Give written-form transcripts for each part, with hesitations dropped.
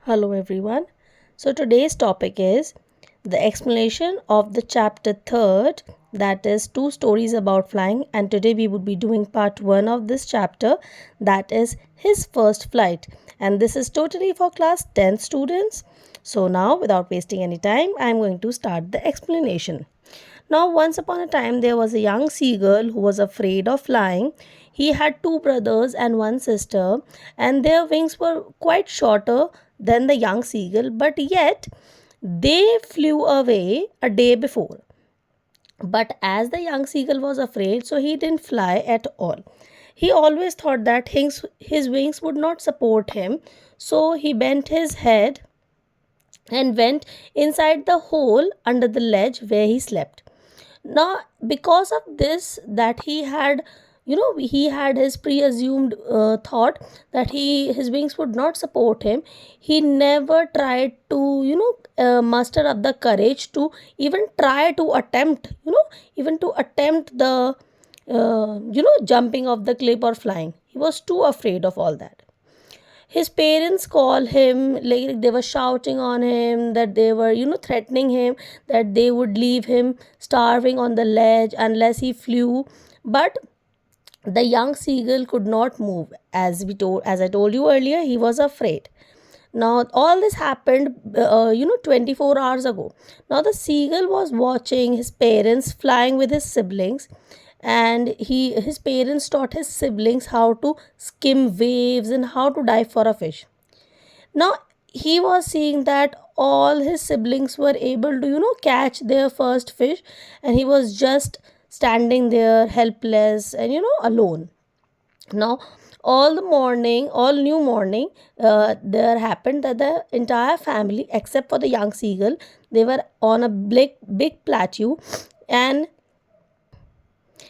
Hello everyone. So today's topic is the explanation of the chapter 3rd, that is two stories about flying, and today we would be doing part 1 of this chapter, that is his first flight, and this is totally for class 10 students. So now without wasting any time I am going to start the explanation. Now, once upon a time, there was a young seagull who was afraid of flying. He had two brothers and one sister, and their wings were quite shorter than the young seagull, but yet they flew away a day before. But as the young seagull was afraid, so he didn't fly at all. He always thought that his wings would not support him, so he bent his head and went inside the hole under the ledge where he slept. Now because of this, that he had his pre-assumed thought that his wings would not support him. He never tried to muster up the courage to even try to attempt even to attempt the jumping off the cliff or flying. He was too afraid of all that. His parents call him, like they were shouting on him, that they were threatening him, that they would leave him starving on the ledge unless he flew. But the young seagull could not move. As I told you earlier, he was afraid. Now all this happened 24 hours ago. Now the seagull was watching his parents flying with his siblings, and his parents taught his siblings how to skim waves and how to dive for a fish. Now he was seeing that all his siblings were able to catch their first fish, and he was just standing there helpless and alone. Now all new morning, there happened that the entire family except for the young seagull, they were on a big plateau, and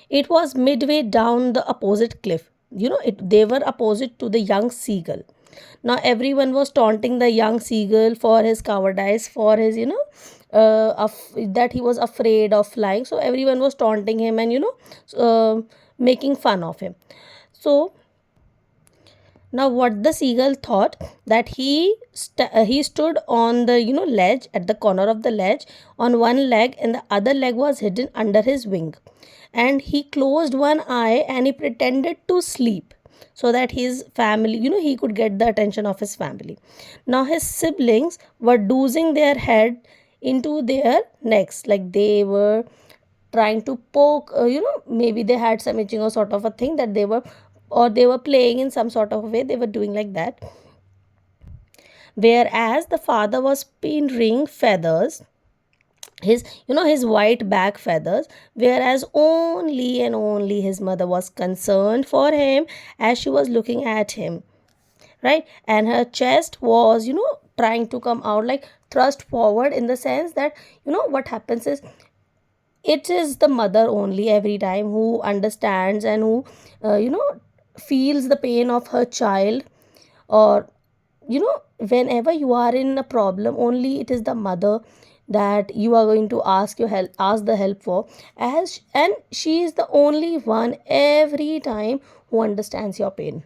it was midway down the opposite cliff. They were opposite to the young seagull. Now everyone was taunting the young seagull for his cowardice, for his that he was afraid of flying. So everyone was taunting him and making fun of him. So now what the seagull thought, that he stood on the ledge, at the corner of the ledge, on one leg, and the other leg was hidden under his wing, and he closed one eye and he pretended to sleep, so that his family, he could get the attention of his family. Now his siblings were doozing their head into their necks, like they were trying to poke, maybe they had some itching or sort of a thing, that they were playing in some sort of a way, they were doing like that. Whereas the father was pinned feathers, his white back feathers, whereas only and only his mother was concerned for him as she was looking at him, right? And her chest was trying to come out, like thrust forward, in the sense that what happens is, it is the mother only every time who understands and who feels the pain of her child. Or whenever you are in a problem, only it is the mother that you are going to ask the help for, and she is the only one every time who understands your pain.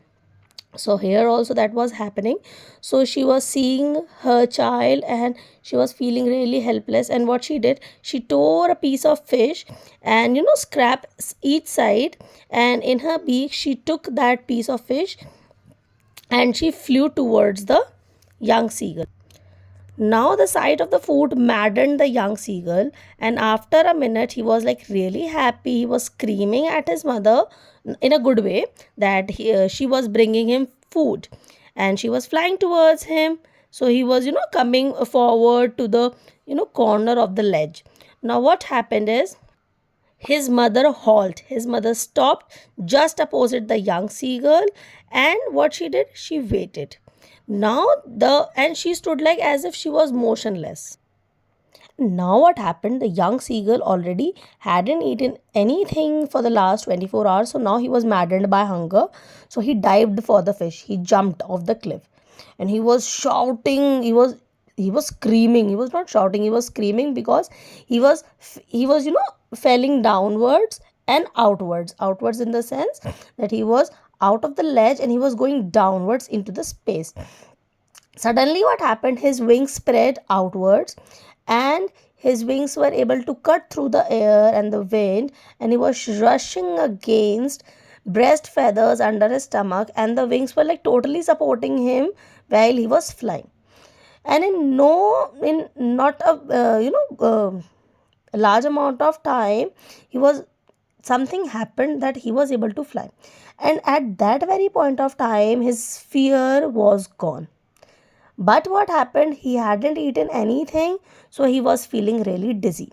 So here also that was happening. So she was seeing her child and she was feeling really helpless, and what she did, she tore a piece of fish and scrap each side, and in her beak she took that piece of fish and she flew towards the young seagull. Now the sight of the food maddened the young seagull, and after a minute he was like really happy. He was screaming at his mother in a good way, that she was bringing him food, and she was flying towards him. So he was coming forward to the corner of the ledge. Now what happened is, his mother stopped just opposite the young seagull, and what she did, she waited. Now the and she stood like as if she was motionless. Now what happened, the young seagull already hadn't eaten anything for the last 24 hours, so now he was maddened by hunger. So he dived for the fish, he jumped off the cliff, and he was shouting, he was screaming. He was not shouting, he was screaming, because he was falling downwards and outwards in the sense that he was out of the ledge and he was going downwards into the space. Suddenly, what happened? His wings spread outwards, and his wings were able to cut through the air and the wind, and he was rushing against breast feathers under his stomach, and the wings were like totally supporting him while he was flying. And in not a large amount of time, he was something happened that he was able to fly, and at that very point of time his fear was gone. But what happened, he hadn't eaten anything, so he was feeling really dizzy.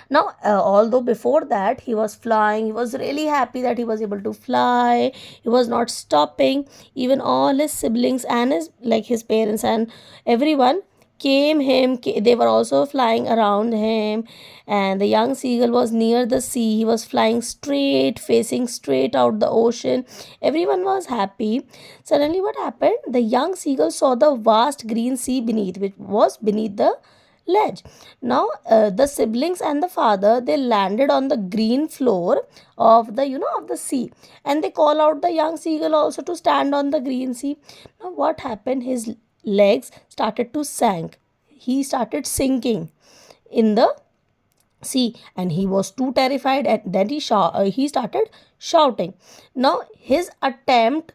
Now, although before that he was flying, he was really happy that he was able to fly. He was not stopping. Even all his siblings and his parents and everyone they were also flying around him. And the young seagull was near the sea. He was flying straight, facing straight out the ocean. Everyone was happy. Suddenly, what happened? The young seagull saw the vast green sea beneath, which was beneath the ledge. Now, the siblings and the father, they landed on the green floor of the sea, and they call out the young seagull also to stand on the green sea. Now, what happened? His legs started to sink. He started sinking in the sea, and he was too terrified, and then he started shouting. Now, his attempt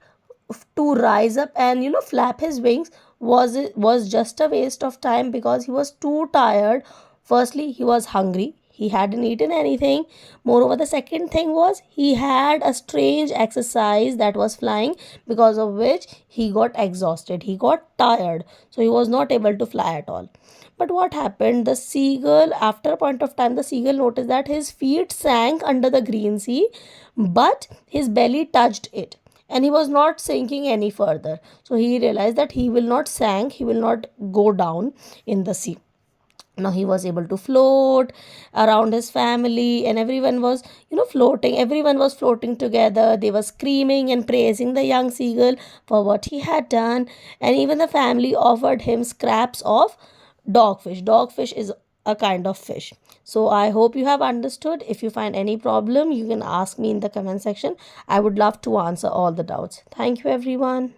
to rise up and flap his wings was just a waste of time, because he was too tired. Firstly, he was hungry, he hadn't eaten anything. Moreover, the second thing was he had a strange exercise that was flying, because of which he got exhausted, he got tired, so he was not able to fly at all. But what happened? The seagull, after a point of time, the seagull noticed that his feet sank under the green sea, but his belly touched it, and he was not sinking any further. So he realized that he will not sink, he will not go down in the sea. Now he was able to float around his family, and everyone was floating, everyone was floating together. They were screaming and praising the young seagull for what he had done. And even the family offered him scraps of dogfish is a kind of fish. So I hope you have understood. If you find any problem, you can ask me in the comment section. I would love to answer all the doubts. Thank you, everyone.